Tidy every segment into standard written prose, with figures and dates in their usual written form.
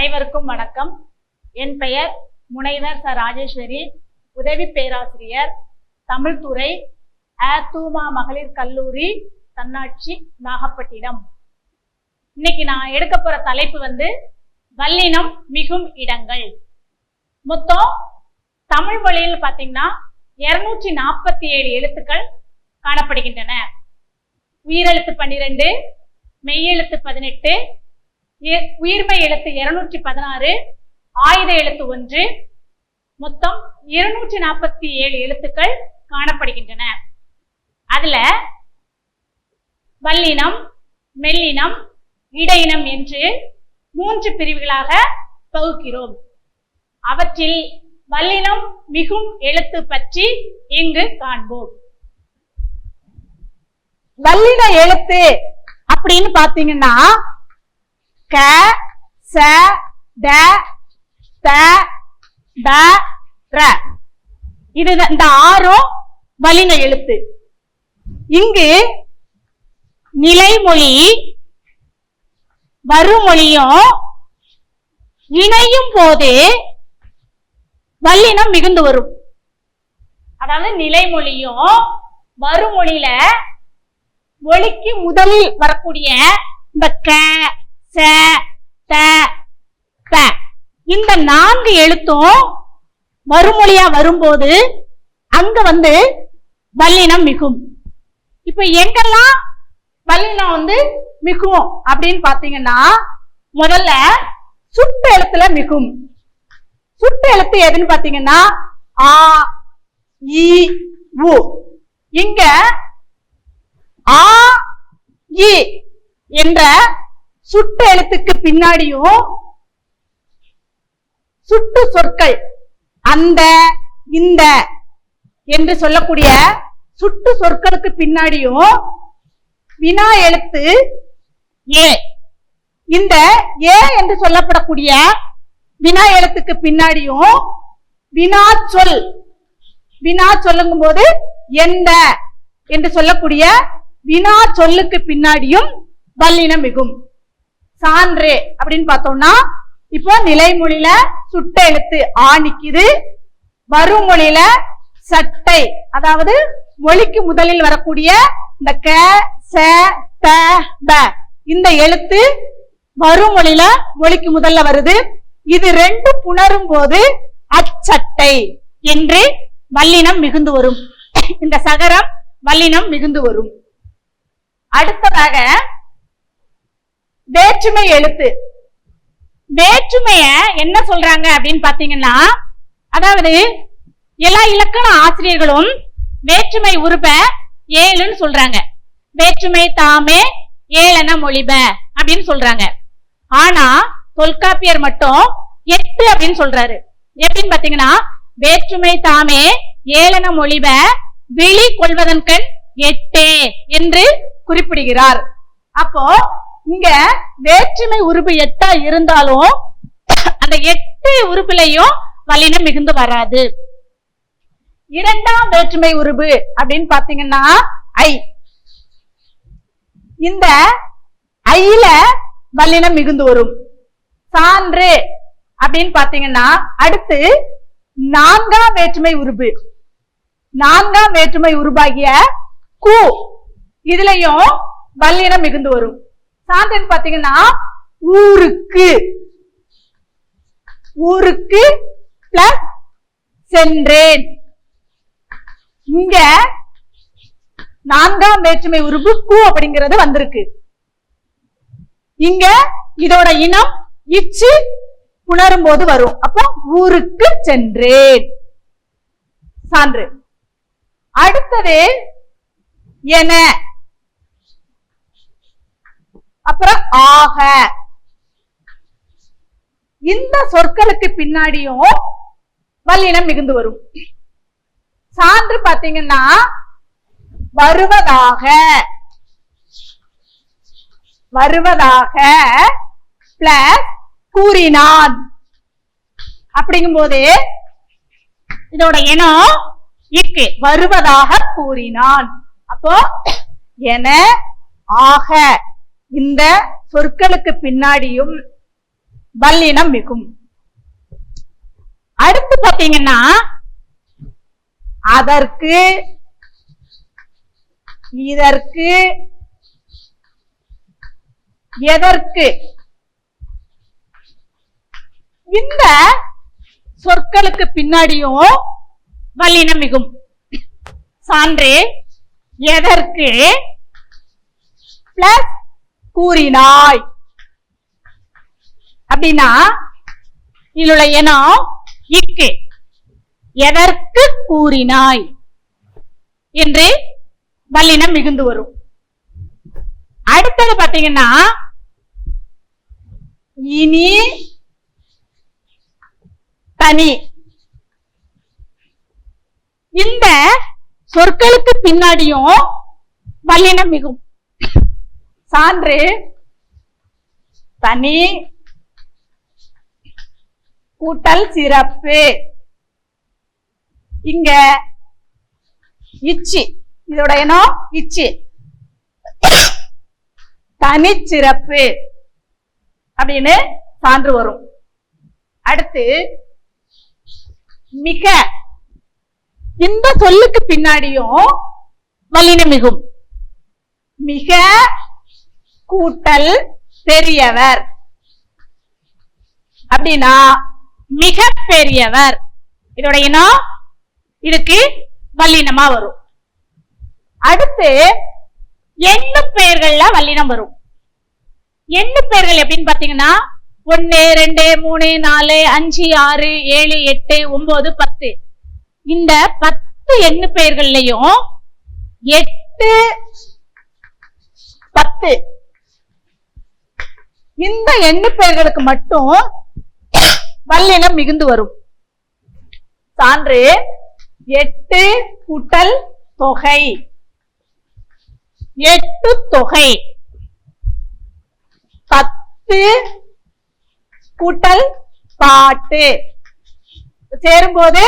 அனைவருக்கும் வணக்கம். என் பெயர் முனைவர் ச. ராஜேஸ்வரி, உதவி பேராசிரியர், தமிழ் துறை, தூமா மகளிர் கல்லூரி, தன்னாட்சி, நாகப்பட்டினம். இன்னைக்கு நான் எடுக்க போற தலைப்பு வல்லினம் மிகும் இடங்கள். மொத்தம் தமிழ் மொழியில் பாத்தீங்கன்னா 247 எழுத்துக்கள் காணப்படுகின்றன. உயிரெழுத்து 12, மெய்யெழுத்து 18, உயிர்மை எழுத்து 216, ஆயுத எழுத்து 1, மொத்தம் 247 எழுத்துக்கள் காணப்படுகின்றன. அதுல வல்லினம், மெல்லினம், இடையினம் என்று 3 பிரிவுகளாக பகுக்கிறோம். அவற்றில் வல்லினம் மிகும் எழுத்து பற்றி இங்கு காண்போம். வல்லின எழுத்து அப்படின்னு பாத்தீங்கன்னா க, ச, ட, த, ட, ர. இது இந்த 6 வல்லின எழுத்து. இங்கு நிலைமொழி வருமொழியும் இணையும் போது வல்லினம் மிகுந்து வரும். அதாவது நிலைமொழியும் வருமொழியில மொழிக்கு முதலில் வரக்கூடிய இந்த க, ச, த, த இந்த 4 எழுத்தும் வருமொழியா வரும்போது அங்க வல்லினம் மிகும். இப்ப எங்கெல்லாம் வல்லினம் மிகும் அப்படின்னு பாத்தீங்கன்னா முதல்ல சுட்டு எழுத்துல மிகும். சுட்டு எழுத்து எதுன்னு பாத்தீங்கன்னா ஆ, இ, உ. இங்க ஆ, இ என்ற சுட்டு எழுத்துக்கு பின்னாடியும் சுட்டு சொற்கள் அந்த, இந்த என்று சொல்லக்கூடிய சுட்டு சொற்களுக்கு பின்னாடியும் வினா எழுத்து ஏ. இந்த ஏ என்று சொல்லப்படக்கூடிய வினா எழுத்துக்கு பின்னாடியும் வினா சொல், வினா சொல்லுங்கும் போது எந்த என்று சொல்லக்கூடிய வினா சொல்லுக்கு பின்னாடியும் வல்லினம் மிகும். சான்று அப்படின்னு பார்த்தோம்னா இப்போ நிலைமொழியில சுட்ட எழுத்து ஆ நிக்குது. வருமொழியில சட்டை, அதாவது மொழிக்கு முதலில் வரக்கூடிய இந்த க, ச, த, ப இந்த எழுத்து வருமொழியில மொழிக்கு முதல்ல வருது. இது 2 புணரும் போது அச்சட்டை என்று வல்லினம் மிகுந்து வரும். இந்த சகரம் வல்லினம் மிகுந்து வரும். அடுத்ததாக வேற்றுமை எழுத்து. வேற்றுமைய என்ன சொல்றாங்க அப்படின்னு பாத்தீங்கன்னா, அதாவது எல்லா இலக்கண ஆசிரியர்களும் வேற்றுமை உருப 7ன்னு சொல்றாங்க. வேற்றுமை தாமே ஏளன மொழிப அப்படின்னு சொல்றாங்க. ஆனா தொல்காப்பியர் மட்டும் 8 அப்படின்னு சொல்றாரு. எப்படின்னு பாத்தீங்கன்னா வேற்றுமை தாமே ஏளன மொழிப விழி கொள்வதன் கண் 8 என்று குறிப்பிடுகிறார். அப்போ இங்க வேற்றுமை உறுப்பு 8 இருந்தாலும் அந்த 8 உறுப்புலையும் வல்லினம் மிகுந்து வராது. 2ஆம் வேற்றுமை உறுப்பு அப்படின்னு பாத்தீங்கன்னா ஐ. இந்த ஐல வல்லினம் மிகுந்து வரும். சான்று அப்படின்னு பாத்தீங்கன்னா அடுத்து 4ஆம் வேற்றுமை உறுப்பு. 4ஆம் வேற்றுமை உருவாகிய கு, இதுலயும் வல்லினம் மிகுந்து வரும். சான்றுன்னு பாத்தீங்கன்னா ஊருக்கு, ஊருக்கு பிளஸ் சென்றேன். இங்க 4ஆம் வேற்றுமை உருவு கு அப்படிங்கிறது வந்திருக்கு. இங்க இதோட இனம் இச்சு புணரும் போது வரும். அப்போ ஊருக்கு சென்றேன். சான்று. அடுத்தது என, அப்புறம் ஆக. இந்த சொற்களுக்கு பின்னாடியும் வல்லினம் மிகுந்து வரும். சான்று பாத்தீங்கன்னா வருவதாக, வருவதாக பிளஸ் கூறினான் அப்படிங்கும் போது இதோட இனம் இக்கு, வருவதாக கூறினான். அப்போ என, ஆக இந்த சொற்களுக்கு பின்னாடியும் வல்லினம் மிகும். அடுத்து பாத்தீங்கன்னா அதற்கு, இதற்கு, எதற்கு, இந்த சொற்களுக்கு பின்னாடியும் வல்லினம் மிகும். சான்று எதற்கு பிளஸ் கூறினாய் அப்படின்னா இதுல இனம் இக்கு. எதற்கு கூறினாய் என்று வல்லினம் மிகுந்து வரும். அடுத்தது பாத்தீங்கன்னா இனி, தனி, இந்த சொற்களுக்கு பின்னாடியும் வல்லினம் மிகும். சான்று தனி கூட்டல் சிறப்பு. இங்க இச்சி, இதோட இனம் இச்சி, தனிச்சிறப்பு அப்படின்னு சான்று வரும். அடுத்து மிக, இந்த சொல்லுக்கு பின்னாடியும் வல்லினம் மிகும். மிக கூட்டல் பெரியவர் அப்படின்னா மிக பெரியவர், இதோட இனம் இதுக்கு வல்லினமா வரும். அடுத்து எண்ணு பெயர்கள்ல வல்லினம் வரும். எண்ணு பெயர்கள் எப்படின்னு பாத்தீங்கன்னா 1 2 3 4 5 6 7 8 9 10. இந்த 10 எண்ணு பெயர்கள்லயும் 8 10 இந்த எண்ணு பெயர்களுக்கு மட்டும் வல்லினம் மிகுந்து வரும். சான்று 8 கூட்டல் தொகை, 8 தொகை, 10 கூட்டல் பாட்டு, சேரும்போது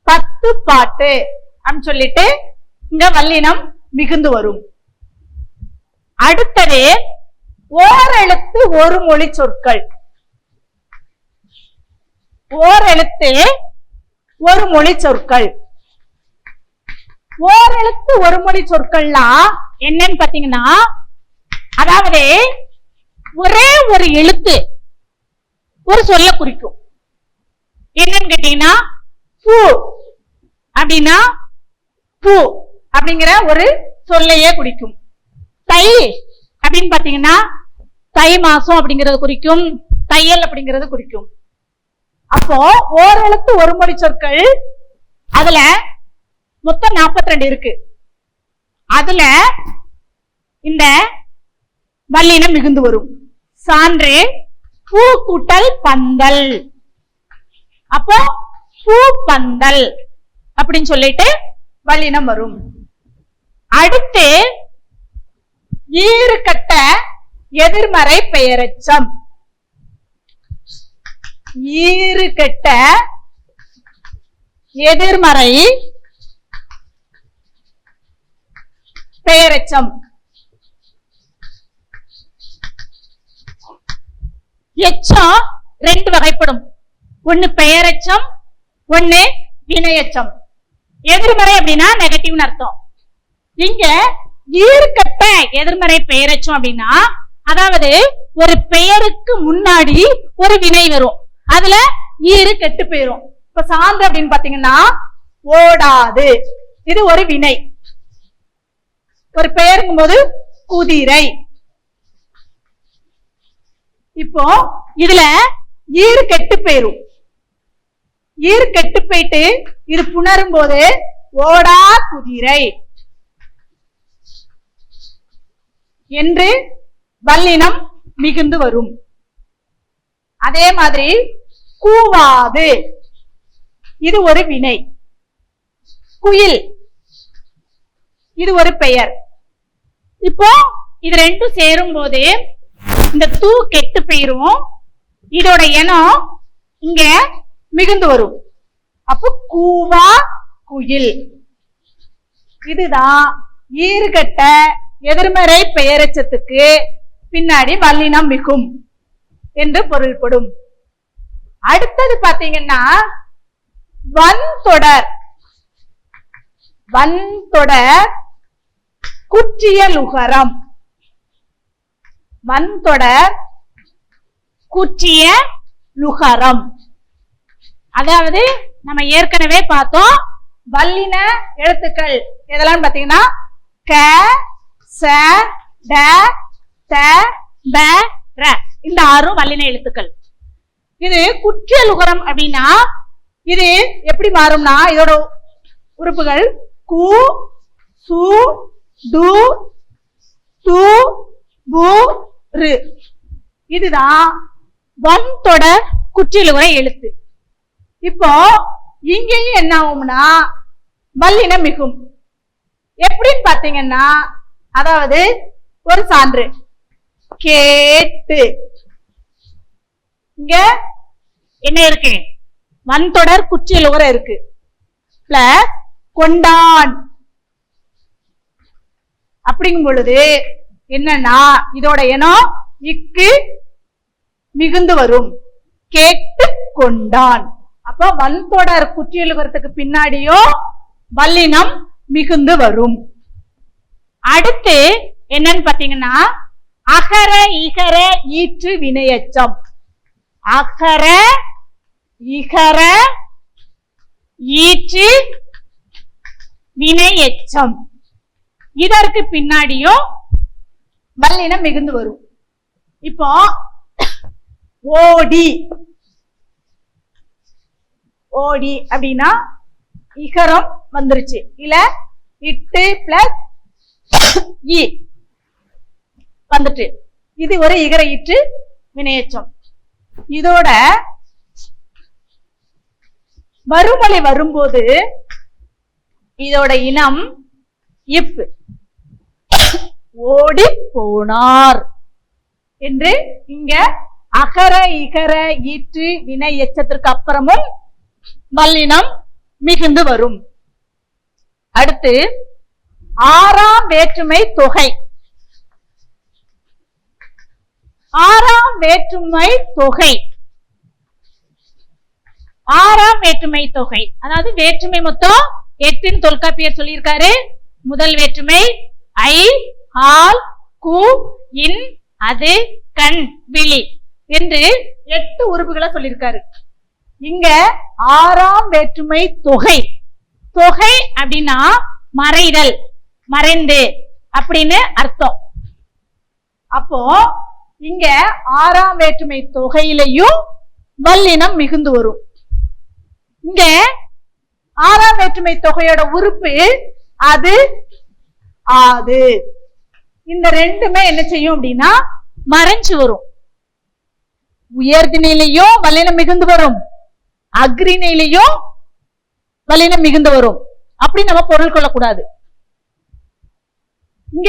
10 பாட்டு அப்படின்னு சொல்லிட்டு இங்க வல்லினம் மிகுந்து வரும். அடுத்தது ஓரெழுத்து ஒரு மொழி சொற்கள். ஓரெழுத்து ஒரு மொழி சொற்கள். ஓரெழுத்து ஒரு மொழி சொற்கள்லாம் என்னன்னு பாத்தீங்கன்னா, அதாவது ஒரே ஒரு எழுத்து ஒரு சொல்ல குறிக்கும். என்னன்னு கேட்டீங்கன்னா பூ அப்படின்னா பூ அப்படிங்கிற ஒரு சொல்லையே குறிக்கும். தை அப்படின்னு பாத்தீங்கன்னா தை மாசம் அப்படிங்கறது குறிக்கும், தையல் அப்படிங்கறது குறிக்கும். அப்போ ஓரெழுத்து ஒரு மொழி சொற்கள் அதுல மொத்தம் 42 இருக்கு. அதுல இந்த வல்லினம் மிகுந்து வரும். சான்று பூ கூட்டல் பந்தல், அப்போ பூ பந்தல் அப்படின்னு சொல்லிட்டு வல்லினம் வரும். அடுத்து ஈறுகட்ட எதிர்மறை பெயரெச்சம். ஈறுகட்ட எதிர்மறை பெயரெச்சம். எச்சம் 2 வகைப்படும். ஒன்னு பெயரெச்சம், ஒன்னு வினையெச்சம். எதிர்மறை அப்படின்னா நெகட்டிவ்னு அர்த்தம். இங்க ஈறுகட்ட எதிர்மறை பெயரெச்சம் அப்படின்னா, அதாவது ஒரு பெயருக்கு முன்னாடி ஒரு வினை வரும், அதுல ஈறு கெட்டு போயிரும். இப்ப சான்று அப்படின்னு பாத்தீங்கன்னா ஓடாது, இது ஒரு வினை. ஒரு பெயருங்கும் போது குதிரை. இப்போ இதுல ஈறு கெட்டு போயிரும். ஈறு கெட்டு போயிட்டு இது புணரும் போது ஓடா குதிரை என்று வல்லினம் மிகுந்து வரும். அதே மாதிரி கூவாது, இது ஒரு வினை. குயில், இது ஒரு பெயர். இப்போ இது ரெண்டும் சேரும் போது இந்த தூ கெட்டு போயிரும், இதோட இனம் இங்க மிகுந்து வரும். அப்போ கூவா குயில். இதுதான் ஈறுகட்ட எதிர்மறை பெயரெச்சத்துக்கு பின்னாடி வல்லினம் மிகும் என்று பொருள்படும். அடுத்தது பாத்தீங்கன்னா வன்தொடர். வன்தொடர் குற்றியலுகரம். வன்தொடர் குற்றியலுகரம். அதாவது நம்ம ஏற்கனவே பார்த்தோம் வல்லின எழுத்துக்கள் எதெல்லாம் பாத்தீங்கன்னா க, ச, ட, த, ப, ர. இந்த 6 வல்லின எழுத்துக்கள். இது குற்றியலுகரம் அப்படின்னா இது எப்படி மாறும்னா இதோட உறுப்புகள் கு, சு, டு, து, பு, ரு. இதுதான் வன்தொடர் குற்றியலுகர எழுத்து. இப்போ இங்கேயும் என்ன ஆகும்னா வல்லினம் மிகும். எப்படின்னு பாத்தீங்கன்னா அதாவது ஒரு சான்று கேட்டு. இங்க என்ன இருக்கு? வன்தொடர் குற்றியலுகர இருக்கு. பிளஸ் கொண்டான். அப்படிங்கும் பொழுது என்னன்னா இதோட இனம் இக்கு மிகுந்து வரும். கேட்டு கொண்டான். அப்ப வன்தொடர் குற்றியலுகரத்துக்கு பின்னாடியும் வல்லினம் மிகுந்து வரும். அடுத்து என்னன்னு பாத்தீங்கன்னா அகர இகர ஈற்று வினையெச்சம். அகர இகர ஈற்று வினையெச்சம். இதற்கு பின்னாடியும் வல்லினம் மிகுந்து வரும். இப்போ ஓடி. ஓடி அப்படின்னா இகரம் வந்துருச்சு. இல்ல இட்டு பிளஸ் இ வந்துட்டு இது ஒரு இகர ஈற்று வினையெச்சம். இதோட மறுமொழி வரும்போது இதோட இனம் இப். ஓடி போனார் என்று இங்க அகர இகர ஈற்று வினை எச்சத்திற்கு அப்புறமும் வல்லினம் மிகுந்து வரும். அடுத்து 6ஆம் வேற்றுமை தொகை. 6ஆம் வேற்றுமை தொகை. 6ஆம் வேற்றுமை தொகை அதாவது வேற்றுமை மொத்தம் 8 தொல்காப்பியர் சொல்லியிருக்காரு. முதல் வேற்றுமை ஐ, ஆல், கு, இன், அது, கண், விழி என்று 8 உறுப்புகளை சொல்லியிருக்காரு. இங்க 6ஆம் வேற்றுமை தொகை. தொகை அப்படின்னா மறைதல், மறைந்து அப்படின்னு அர்த்தம். அப்போ இங்க 6ஆம் வேற்றுமை தொகையிலையும் வல்லினம் மிகுந்து வரும். இங்க 6ஆம் வேற்றுமை தொகையோட உறுப்பு அது, ஆது. இந்த ரெண்டுமே என்ன செய்யும் அப்படின்னா மறைஞ்சு வரும். உயர்திணையிலையும் வல்லினம் மிகுந்து வரும், அக்ரிணையிலையும் வல்லினம் மிகுந்து வரும். அப்படி நம்ம பொருள் கொள்ளக்கூடாது. இங்க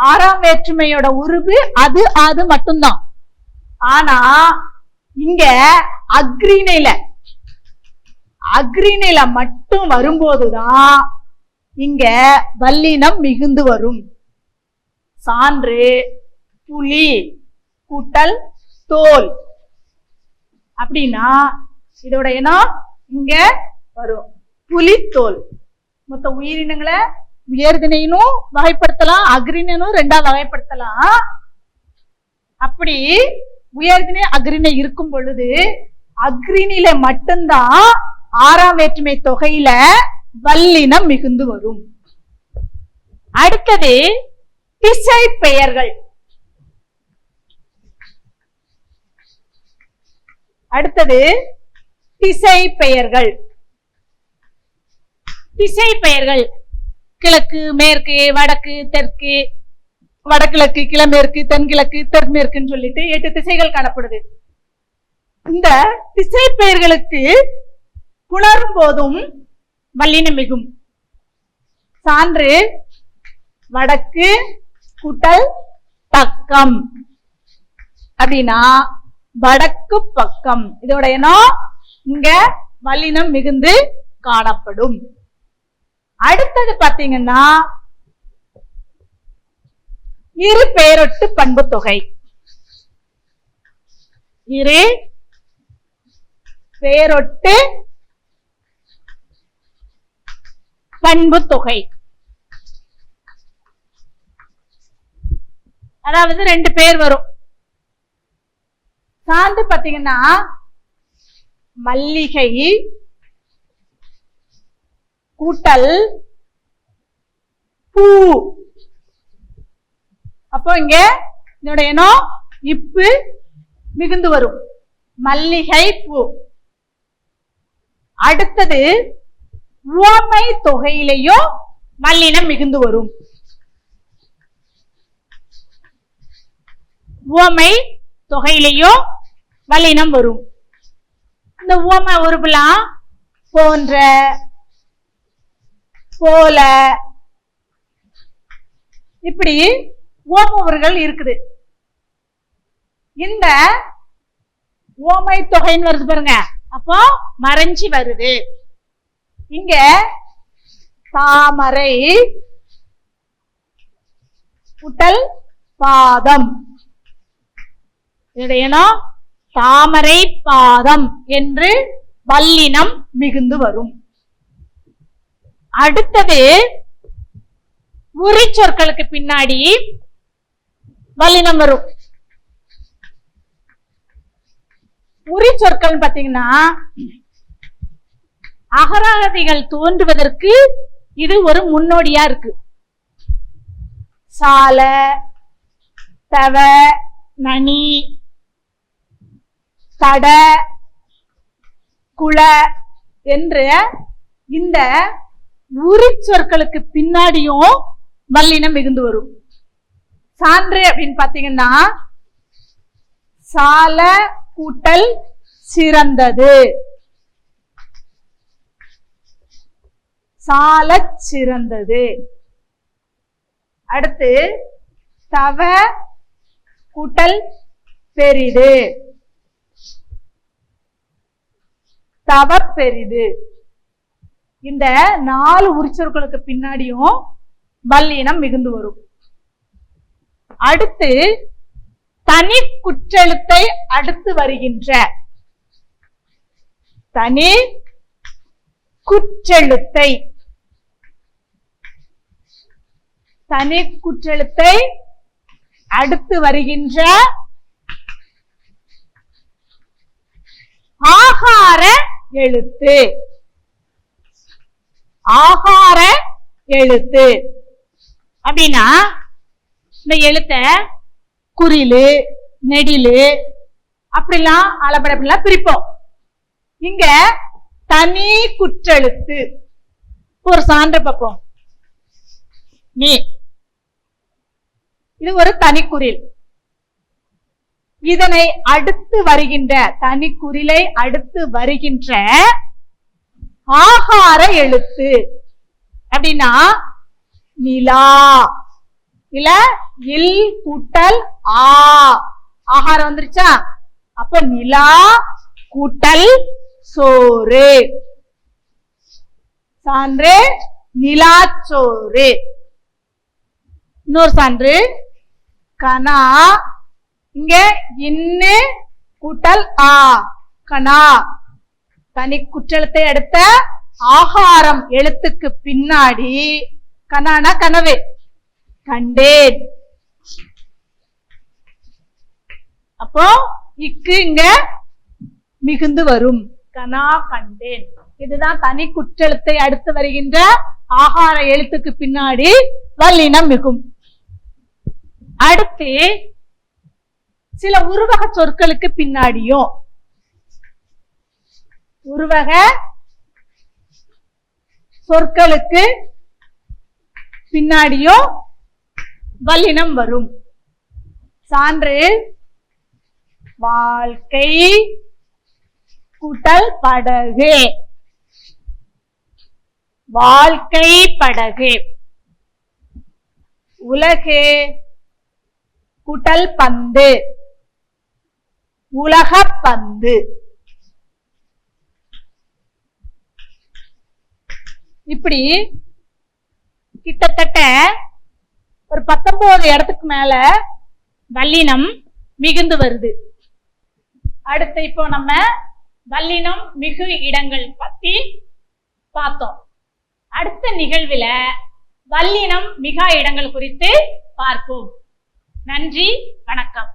6ஆம் வேற்றுமையோட உருவு அது, ஆது மட்டும்தான். ஆனா இங்க அக்ரிணையில மட்டும் வரும்போதுதான் இங்க வல்லினம் மிகுந்து வரும். சான்று புலி கூட்டல் தோல் அப்படின்னா இதோட இனம் இங்க வரும் புலித்தோல். மொத்த உயிரினங்களை உயர்திணையினும் வகைப்படுத்தலாம், அக்ரிணும் 2ஆ வகைப்படுத்தலாம். அப்படி உயர்திணை அக்ரிணை இருக்கும் பொழுது அக்ரிணில மட்டும்தான் 6ஆம் வேற்றுமை தொகையில வல்லினம் மிகுந்து வரும். அடுத்தது திசை பெயர்கள். அடுத்தது திசை பெயர்கள். திசை பெயர்கள் கிழக்கு, மேற்கு, வடக்கு, தெற்கு, வடகிழக்கு, கிழமேற்கு, தென்கிழக்கு, தெற்மேற்குன்னு சொல்லிட்டு 8 திசைகள் காணப்படுது. இந்த திசை பெயர்களுக்கு புணரும் போதும் வல்லினம் மிகும். சான்று வடக்கு கூட்டல் பக்கம் அப்படின்னா வடக்கு பக்கம். இதோட இனம் இங்க வல்லினம் மிகுந்து காணப்படும். அடுத்தது பாத்தீங்கன்னா இரு பெயரொட்டு பண்பு தொகை. இரு பேரொட்டு பண்பு தொகை. அதாவது ரெண்டு பேர் வரும். சான்று பாத்தீங்கன்னா மல்லிகை கூட்டல் பூ. அப்போ இங்க இதோட இனம் இப்பு மிகுந்து வரும். மல்லிகை பூ. அடுத்தது உவமை தொகையிலையும் வல்லினம் மிகுந்து வரும். உவமை தொகையிலையும் வல்லினம் வரும். இந்த உவமை உருபுலாம் போன்ற, போல, இப்படி உவமவர்கள் இருக்குது. இந்த உவமை தொகைன்னு வருது பாருங்க, அப்போ மறைஞ்சி வருது. இங்க தாமரை கூட்டல் பாதம். தாமரை பாதம் என்று வல்லினம் மிகுந்து வரும். அடுத்தது உரி சொற்களுக்கு பின்னாடி வல்லினம் வரும். உரி சொற்கள் பாத்தீங்கன்னா அகராதிகள் தோன்றுவதற்கு இது ஒரு முன்னோடியா இருக்கு. சால, தவ, நனி, தட, குல என்ற இந்த உரி சொற்களுக்கு பின்னாடியும் வல்லினம் மிகுந்து வரும். சான்று அப்படின்னு பாத்தீங்கன்னா சால கூட்டல் சிறந்தது, சால சிறந்தது. அடுத்து தவ கூட்டல் பெரிது, தவ பெரிது. இந்த 4 உரிச்சொற்களுக்கு பின்னாடியும் வல்லினம் மிகுந்து வரும். அடுத்து தனி குற்றெழுத்தை அடுத்து வருகின்ற தனி குற்றெழுத்தை, தனி குற்றெழுத்தை அடுத்து வருகின்ற ஆகார எழுத்து, ஆகார எழுத்து அப்படின்னா இந்த எழுத்த குறிலு, நெடிலு அப்படிலாம் அளபடலாம் பிரிப்போம். இங்க தனி குற்றெழுத்து. ஒரு சான்று பார்ப்போம். நீ இது ஒரு தனிக்குறில். இதனை அடுத்து வருகின்ற தனிக்குறிலை அடுத்து வருகின்ற ஆகார எழுத்து அப்படின்னா நிலா, இல்ல இல் கூட்டல் ஆ, ஆகாரம் வந்துருச்சா? அப்ப நிலா கூட்டல் சோறு. சான்று நிலாச்சோறு. இன்னொரு சான்று கனா, இங்க இன்னு கூட்டல் ஆ, கனா. தனி குற்றெழுத்தை அடுத்த ஆகாரம் எழுத்துக்கு பின்னாடி கனானா கனவு, கண்டேன். அப்போ இக்கு இங்க மிகுந்து வரும். கனா கண்டேன். இதுதான் தனி குற்றெழுத்தை அடுத்து வருகின்ற ஆகார எழுத்துக்கு பின்னாடி வல்லினம் மிகும். அடுத்து சில உருவக சொற்களுக்கு பின்னாடியும், உருவக சொற்களுக்கு பின்னாடியும் வல்லினம் வரும். சான்று வாழ்க்கை கூட்டல் படகு, வாழ்க்கை படகு. உலகு கூட்டல் பந்து, உலக பந்து. இப்படி கிட்டத்தட்ட ஒரு 19 இடத்துக்கு மேல வல்லினம் மிகுந்து வருது. அடுத்து இப்போ நம்ம வல்லினம் மிகு இடங்கள் பத்தி பார்த்தோம். அடுத்த நிகழ்வுல வல்லினம் மிகா இடங்கள் குறித்து பார்ப்போம். நன்றி, வணக்கம்.